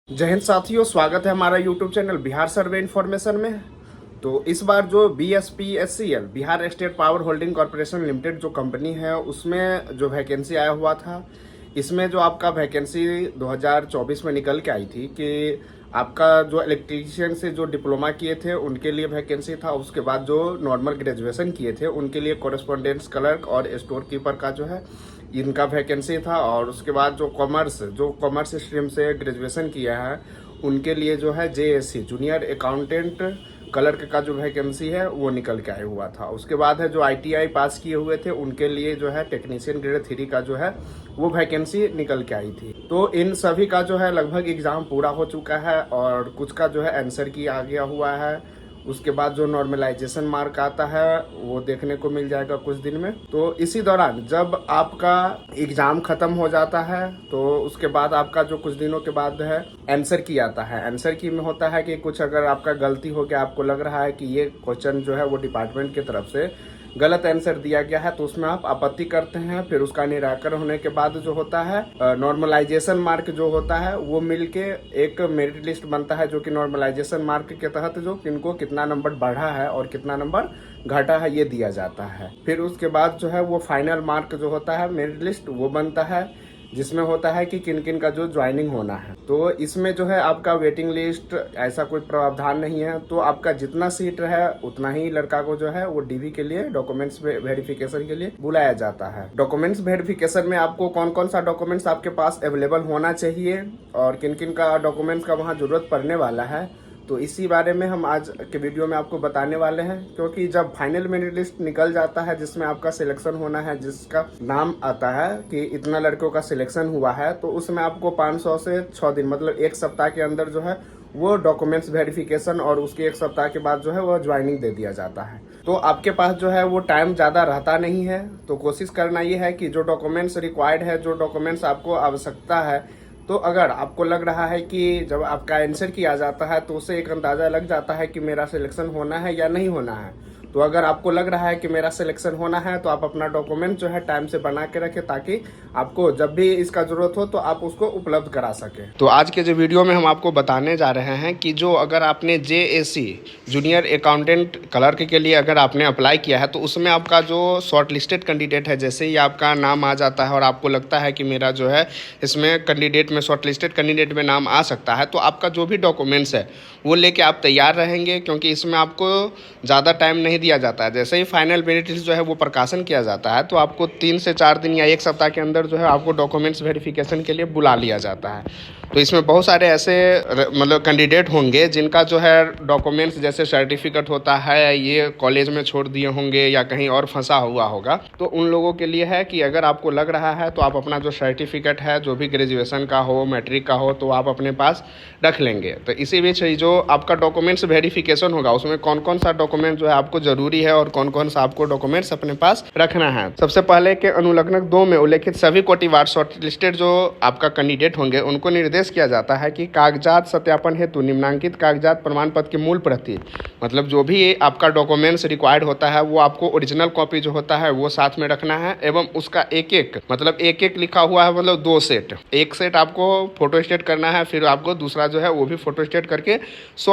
जय हिंद साथियों, स्वागत है हमारा यूट्यूब चैनल बिहार सर्वे इन्फॉर्मेशन में। तो इस बार जो BSPSCL Bihar state power holding corporation limited जो कंपनी है उसमें जो वैकेंसी आया हुआ था, इसमें जो आपका वैकेंसी 2024 में निकल के आई थी कि आपका जो इलेक्ट्रीशियन से जो डिप्लोमा किए थे उनके लिए वैकेंसी था। उसके बाद जो नॉर्मल ग्रेजुएशन किए थे उनके लिए कॉरेस्पॉन्डेंस क्लर्क और स्टोर कीपर का जो है इनका वैकेंसी था। और उसके बाद जो कॉमर्स स्ट्रीम से ग्रेजुएशन किया है उनके लिए जो है JAC जूनियर अकाउंटेंट क्लर्क का जो वैकेंसी है वो निकल के आया हुआ था। उसके बाद है जो ITI पास किए हुए थे उनके लिए जो है टेक्नीशियन ग्रेड 3 का जो है वो वैकेंसी निकल के आई थी। तो इन सभी का जो है लगभग एग्जाम पूरा हो चुका है और कुछ का जो है आंसर की आ गया हुआ है। उसके बाद जो नॉर्मलाइजेशन मार्क आता है वो देखने को मिल जाएगा कुछ दिन में। तो इसी दौरान जब आपका एग्जाम खत्म हो जाता है तो उसके बाद आपका जो कुछ दिनों के बाद है आंसर की आता है। आंसर की में होता है कि कुछ अगर आपका गलती हो गया, आपको लग रहा है कि ये क्वेश्चन जो है वो डिपार्टमेंट की तरफ से गलत आंसर दिया गया है, तो उसमें आप आपत्ति करते हैं। फिर उसका निराकरण होने के बाद जो होता है नॉर्मलाइजेशन मार्क जो होता है वो मिलके एक मेरिट लिस्ट बनता है, जो कि नॉर्मलाइजेशन मार्क के तहत जो किनको कितना नंबर बढ़ा है और कितना नंबर घटा है ये दिया जाता है। फिर उसके बाद जो है वो फाइनल मार्क जो होता है मेरिट लिस्ट वो बनता है, जिसमें होता है कि किन किन का जो ज्वाइनिंग होना है। तो इसमें जो है आपका वेटिंग लिस्ट ऐसा कोई प्रावधान नहीं है। तो आपका जितना सीट है उतना ही लड़का को जो है वो DV के लिए डॉक्यूमेंट्स वेरिफिकेशन के लिए बुलाया जाता है। डॉक्यूमेंट्स वेरिफिकेशन में आपको कौन कौन सा डॉक्यूमेंट्स आपके पास अवेलेबल होना चाहिए और किन किन का डॉक्यूमेंट्स का वहाँ जरूरत पड़ने वाला है, तो इसी बारे में हम आज के वीडियो में आपको बताने वाले हैं। क्योंकि जब फाइनल मेरिट लिस्ट निकल जाता है जिसमें आपका सिलेक्शन होना है, जिसका नाम आता है कि इतना लड़कों का सिलेक्शन हुआ है, तो उसमें आपको 500 से 6 दिन मतलब एक सप्ताह के अंदर जो है वो डॉक्यूमेंट्स वेरिफिकेशन और उसके एक सप्ताह के बाद जो है वो ज्वाइनिंग दे दिया जाता है। तो आपके पास जो है वो टाइम ज़्यादा रहता नहीं है, तो कोशिश करना ये है कि जो डॉक्यूमेंट्स रिक्वायर्ड है, जो डॉक्यूमेंट्स आपको आवश्यकता है, तो अगर आपको लग रहा है कि जब आपका आंसर किया जाता है तो उससे एक अंदाज़ा लग जाता है कि मेरा सिलेक्शन होना है या नहीं होना है। तो अगर आपको लग रहा है कि मेरा सिलेक्शन होना है तो आप अपना डॉक्यूमेंट जो है टाइम से बना के रखें, ताकि आपको जब भी इसका ज़रूरत हो तो आप उसको उपलब्ध करा सकें। तो आज के जो वीडियो में हम आपको बताने जा रहे हैं कि जो अगर आपने JAC जूनियर अकाउंटेंट क्लर्क के लिए अगर आपने अप्लाई किया है तो उसमें आपका जो शॉर्ट लिस्टेड कैंडिडेट है, जैसे ही आपका नाम आ जाता है और आपको लगता है कि मेरा जो है इसमें कैंडिडेट में शॉर्ट लिस्टेड कैंडिडेट में नाम आ सकता है, तो आपका जो भी डॉक्यूमेंट्स है वो लेके आप तैयार रहेंगे। क्योंकि इसमें आपको ज़्यादा टाइम नहीं दिया जाता है। जैसे ही फाइनल मेरिट लिस्ट जो है वो प्रकाशन किया जाता है तो आपको 3 से 4 दिन या एक सप्ताह के अंदर जो है आपको डॉक्यूमेंट्स वेरिफिकेशन के लिए बुला लिया जाता है। तो इसमें बहुत सारे ऐसे मतलब कैंडिडेट होंगे जिनका जो है डॉक्यूमेंट्स जैसे सर्टिफिकेट होता है ये कॉलेज में छोड़ दिए होंगे या कहीं और फंसा हुआ होगा। तो उन लोगों के लिए है कि अगर आपको लग रहा है तो आप अपना जो सर्टिफिकेट है, जो भी ग्रेजुएशन का हो, मैट्रिक का हो, तो आप अपने पास रख लेंगे। तो इसी बीच जो आपका डॉक्यूमेंट्स वेरिफिकेशन होगा उसमें कौन कौन सा डॉक्यूमेंट जो है आपको जरूरी है और कौन कौन सा आपको डॉक्यूमेंट्स अपने पास रखना है। सबसे पहले के अनुलग्नक 2 में उल्लेखित सभी कोटिवार शॉर्ट लिस्टेड जो आपका कैंडिडेट होंगे उनको निर्देश किया जाता है कि कागजात सत्यापन हेतु निम्नांकित कागजात प्रमाण पत्र की मूल प्रति, मतलब जो भी आपका डॉक्यूमेंट्स रिक्वायर्ड होता है वो आपको ओरिजिनल कॉपी जो होता है वो साथ में रखना है। एवं उसका एक एक लिखा हुआ है, मतलब 2 सेट, एक सेट आपको फोटो स्टेट करना है, फिर आपको दूसरा जो है वो भी फोटो स्टेट करके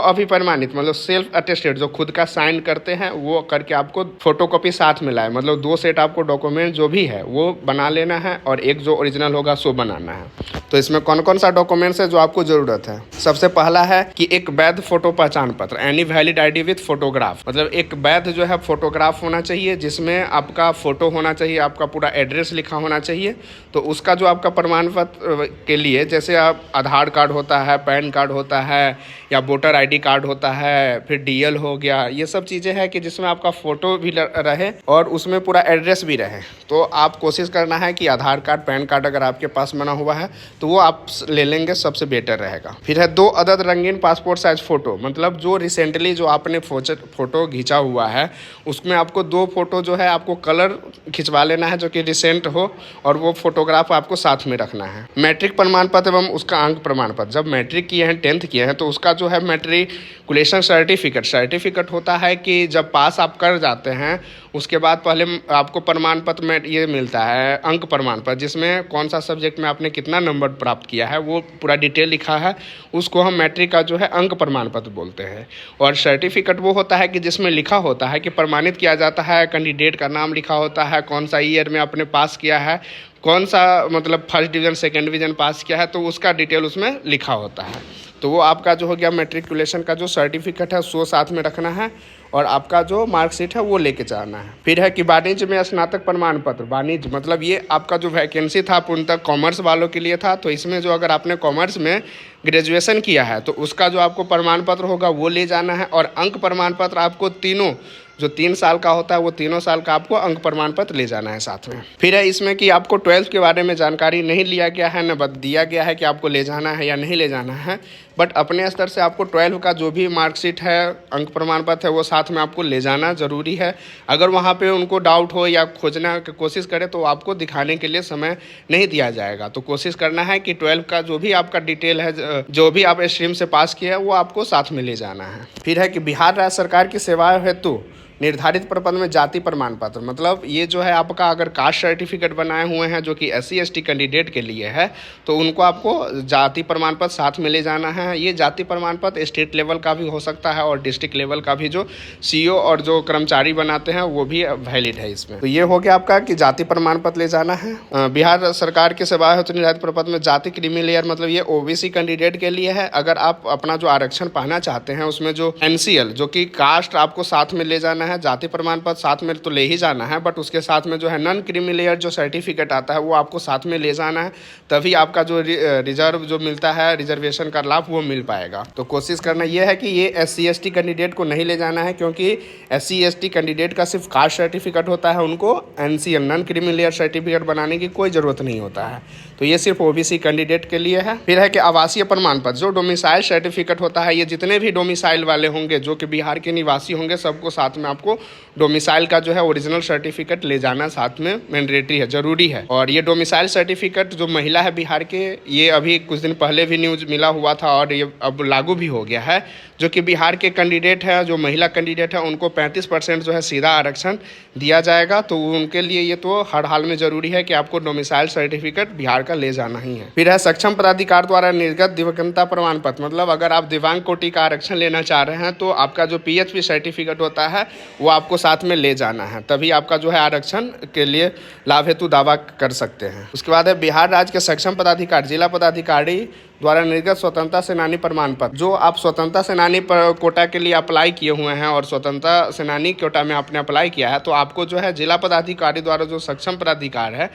अभिप्रमाणित मतलब सेल्फ अटेस्टेड जो खुद का साइन करते हैं वो करके आपको फोटोकॉपी साथ में लाए। मतलब 2 सेट आपको डॉक्यूमेंट जो भी है वो बना लेना है और एक जो ओरिजिनल होगा सो बनाना है। तो इसमें कौन कौन सा डॉक्यूमेंट्स है जो आपको जरूरत है। सबसे पहला है कि एक वैध फोटो पहचान पत्र, any valid ID with photograph, मतलब एक वैध जो है फोटोग्राफ होना चाहिए जिसमें आपका फोटो होना चाहिए, आपका पूरा एड्रेस लिखा होना चाहिए। तो उसका जो आपका प्रमाण पत्र के लिए जैसे आप आधार कार्ड होता है, पैन कार्ड होता है या वोटर ID कार्ड होता है, फिर DL हो गया, ये सब चीज़ें हैं कि जिसमें आपका फ़ोटो भी रहे और उसमें पूरा एड्रेस भी रहे। तो आप कोशिश करना है कि आधार कार्ड, पैन कार्ड अगर आपके पास बना हुआ है तो वो आप ले लेंगे, सबसे बेटर रहेगा। फिर है 2 अदद रंगीन पासपोर्ट साइज फ़ोटो, मतलब जो रिसेंटली जो आपने फ़ोटो खींचा हुआ है उसमें आपको 2 फोटो जो है आपको कलर खिंचवा लेना है जो कि रिसेंट हो, और वो फोटोग्राफ आपको साथ में रखना है। मैट्रिक प्रमाण पत्र एवं उसका अंक प्रमाण पत्र, जब मैट्रिक किए हैं, 10th किए हैं, तो उसका जो है मैट्रिकुलेशन सर्टिफिकेट होता है कि जब पास आप कर जाते हैं उसके बाद पहले आपको प्रमाण पत्र में ये मिलता है अंक प्रमाण पत्र, जिसमें कौन सा सब्जेक्ट में आपने कितना नंबर प्राप्त किया है वो पूरा डिटेल लिखा है, उसको हम मैट्रिक का जो है अंक प्रमाण पत्र बोलते हैं। और सर्टिफिकेट वो होता है कि जिसमें लिखा होता है कि प्रमाणित किया जाता है, कैंडिडेट का नाम लिखा होता है, कौन सा ईयर में आपने पास किया है, कौन सा मतलब फर्स्ट डिवीज़न सेकेंड डिवीज़न पास किया है, तो उसका डिटेल उसमें लिखा होता है। तो वो आपका जो हो गया मैट्रिकुलेशन का जो सर्टिफिकेट है उसको साथ में रखना है, और आपका जो मार्कशीट है वो लेके जाना है। फिर है कि वाणिज्य में स्नातक प्रमाण पत्र, वाणिज्य मतलब ये आपका जो वैकेंसी था पूर्णतः कॉमर्स वालों के लिए था, तो इसमें जो अगर आपने कॉमर्स में ग्रेजुएशन किया है तो उसका जो आपको प्रमाण पत्र होगा वो ले जाना है। और अंक प्रमाण पत्र आपको तीनों जो 3 साल का होता है वो 3 साल का आपको अंक प्रमाण पत्र ले जाना है साथ में। फिर है इसमें कि आपको 12th के बारे में जानकारी नहीं लिया गया है, न दिया गया है कि आपको ले जाना है या नहीं ले जाना है, बट अपने स्तर से आपको 12 का जो भी मार्कशीट है, अंक प्रमाण पत्र है, वो साथ में आपको ले जाना ज़रूरी है। अगर वहाँ पे उनको डाउट हो या खोजना की कोशिश करे तो आपको दिखाने के लिए समय नहीं दिया जाएगा। तो कोशिश करना है कि 12 का जो भी आपका डिटेल है, जो भी आप स्ट्रीम से पास किया है वो आपको साथ में ले जाना है। फिर है कि बिहार राज्य सरकार की सेवाएं हेतु निर्धारित प्रपत्र में जाति प्रमाण पत्र, मतलब ये जो है आपका अगर कास्ट सर्टिफिकेट बनाए हुए हैं जो कि SC ST कैंडिडेट के लिए है, तो उनको आपको जाति प्रमाण पत्र साथ में ले जाना है। ये जाति प्रमाण पत्र स्टेट लेवल का भी हो सकता है और डिस्ट्रिक्ट लेवल का भी जो CO और जो कर्मचारी बनाते हैं वो भी वैलिड है इसमें। तो ये हो गया आपका कि जाति प्रमाण पत्र ले जाना है। बिहार सरकार की सेवा है तो निर्धारित प्रपत्र में जाति क्रीमी लेयर, मतलब ये OBC कैंडिडेट के लिए है। अगर आप अपना जो आरक्षण पाना चाहते हैं उसमें जो NCL जो कि कास्ट आपको साथ में ले जाना है, जाति प्रमाण पत्र साथ में तो ले ही जाना है, बट उसके साथ में जो है नॉन क्रीमी लेयर जो सर्टिफिकेट आता है वो आपको साथ में ले जाना है, तभी आपका जो रिजर्व जो मिलता है, रिजर्वेशन का लाभ वो मिल पाएगा। तो कोशिश करना ये है कि ये SC ST कैंडिडेट को नहीं ले जाना है, क्योंकि SC ST कैंडिडेट का सिर्फ कास्ट सर्टिफिकेट होता है, उनको NCL non creamy layer certificate बनाने की कोई ज़रूरत नहीं होता है। तो ये सिर्फ OBC कैंडिडेट के लिए है। फिर है कि आवासीय प्रमाण पत्र जो डोमिसाइल सर्टिफिकेट होता है, ये जितने भी डोमिसाइल वाले होंगे जो कि बिहार के निवासी होंगे सबको साथ में आपको डोमिसाइल का जो है ओरिजिनल सर्टिफिकेट ले जाना साथ में मैंडेटरी है, ज़रूरी है। और ये डोमिसाइल सर्टिफिकेट जो महिला है बिहार के, ये अभी कुछ दिन पहले भी न्यूज़ मिला हुआ था और ये अब लागू भी हो गया है। जो कि बिहार के कैंडिडेट है, जो महिला कैंडिडेट है, उनको 35% जो है सीधा आरक्षण दिया जाएगा। तो उनके लिए ये तो हर हाल में ज़रूरी है कि आपको डोमिसाइल सर्टिफिकेट बिहार का ले जाना ही है। फिर है सक्षम पदाधिकारी द्वारा निर्गत दिव्यांगता प्रमाण पत्र, मतलब अगर आप दिव्यांग कोटि का आरक्षण लेना चाह रहे हैं तो आपका जो PHP सर्टिफिकेट होता है वो आपको साथ में ले जाना है, तभी आपका जो है आरक्षण के लिए लाभ हेतु दावा कर सकते हैं। उसके बाद है बिहार राज्य के सक्षम पदाधिकारी जिला पदाधिकारी द्वारा निर्गत स्वतंत्रता सेनानी प्रमाण पत्र, जो आप स्वतंत्रता सेनानी कोटा के लिए अप्लाई किए हुए हैं और स्वतंत्रता सेनानी कोटा में आपने अप्लाई किया है, तो आपको जो है जिला पदाधिकारी द्वारा जो सक्षम पदाधिकारी है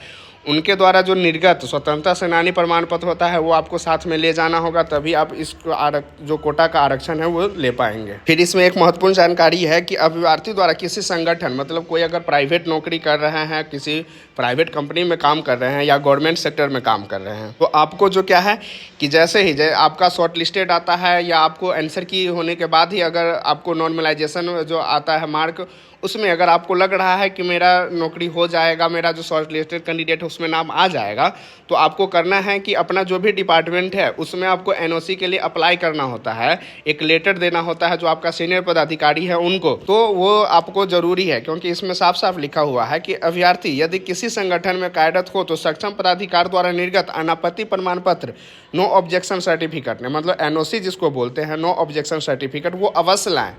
उनके द्वारा जो निर्गत स्वतंत्रता सेनानी प्रमाण पत्र होता है वो आपको साथ में ले जाना होगा, तभी आप इस जो कोटा का आरक्षण है वो ले पाएंगे। फिर इसमें एक महत्वपूर्ण जानकारी है कि अभ्यर्थी द्वारा किसी संगठन, मतलब कोई अगर प्राइवेट नौकरी कर रहे हैं, किसी प्राइवेट कंपनी में काम कर रहे हैं या गवर्नमेंट सेक्टर में काम कर रहे हैं, तो आपको जो क्या है कि जैसे ही आपका शॉर्ट लिस्टेड आता है या आपको आंसर की होने के बाद ही अगर आपको नॉर्मलाइजेशन जो आता है मार्क, उसमें अगर आपको लग रहा है कि मेरा नौकरी हो जाएगा, मेरा जो शॉर्ट लिस्टेड कैंडिडेट है उसमें नाम आ जाएगा, तो आपको करना है कि अपना जो भी डिपार्टमेंट है उसमें आपको NOC के लिए अप्लाई करना होता है, एक लेटर देना होता है जो आपका सीनियर पदाधिकारी है उनको, तो वो आपको ज़रूरी है, क्योंकि इसमें साफ साफ लिखा हुआ है कि अभ्यर्थी यदि किसी संगठन में कार्यरत हो तो सक्षम पदाधिकारी द्वारा निर्गत अनापत्ति प्रमाण पत्र नो ऑब्जेक्शन सर्टिफिकेट, मतलब NOC जिसको बोलते हैं नो ऑब्जेक्शन सर्टिफिकेट, वो अवश्य लाएं।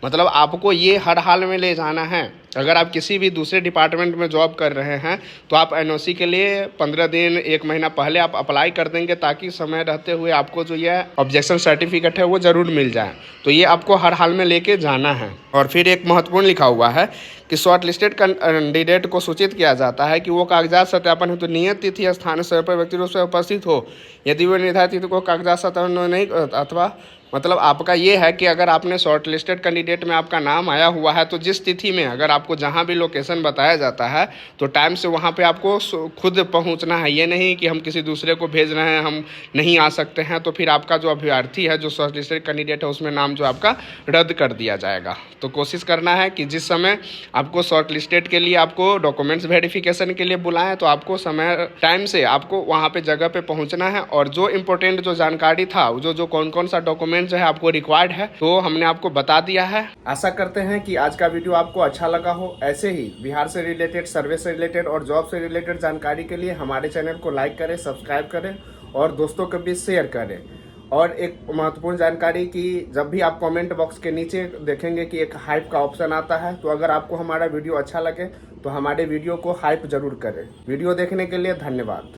मतलब आपको ये हर हाल में ले जाना है। अगर आप किसी भी दूसरे डिपार्टमेंट में जॉब कर रहे हैं तो आप NOC के लिए 15 दिन 1 महीना पहले आप अप्लाई कर देंगे, ताकि समय रहते हुए आपको जो ये ऑब्जेक्शन सर्टिफिकेट है वो ज़रूर मिल जाए। तो ये आपको हर हाल में लेके जाना है। और फिर एक महत्वपूर्ण लिखा हुआ है कि शॉर्ट लिस्टेड कैंडिडेट को सूचित किया जाता है कि वो कागजात सत्यापन हेतु नियत तिथि स्थान स्वयं पर व्यक्ति रूप से उपस्थित हो, यदि वो निर्धारित तिथि को कागजात सत्यापन नहीं, अथवा मतलब आपका ये है कि अगर आपने शॉर्ट लिस्टेड कैंडिडेट में आपका नाम आया हुआ है तो जिस तिथि में अगर आपको जहाँ भी लोकेशन बताया जाता है तो टाइम से वहाँ पे आपको खुद पहुँचना है। ये नहीं कि हम किसी दूसरे को भेज रहे हैं, हम नहीं आ सकते हैं, तो फिर आपका जो अभ्यर्थी है जो शॉर्ट लिस्टेड कैंडिडेट है उसमें नाम जो आपका रद्द कर दिया जाएगा। तो कोशिश करना है कि जिस समय आपको शॉर्ट लिस्टेड के लिए आपको डॉक्यूमेंट्स वेरिफिकेशन के लिए बुलाएं तो आपको समय टाइम से आपको वहाँ पे जगह पे पहुँचना है। और जो इम्पोर्टेंट जो जानकारी था, जो कौन कौन सा डॉक्यूमेंट जो है आपको रिक्वायर्ड है, तो हमने आपको बता दिया है। आशा करते हैं कि आज का वीडियो आपको अच्छा लगा लगा हो। ऐसे ही बिहार से रिलेटेड, सर्वे से रिलेटेड और जॉब से रिलेटेड जानकारी के लिए हमारे चैनल को लाइक करें, सब्सक्राइब करें और दोस्तों के बीच शेयर करें। और एक महत्वपूर्ण जानकारी कि जब भी आप कमेंट बॉक्स के नीचे देखेंगे कि एक हाइप का ऑप्शन आता है, तो अगर आपको हमारा वीडियो अच्छा लगे तो हमारे वीडियो को हाइप जरूर करें। वीडियो देखने के लिए धन्यवाद।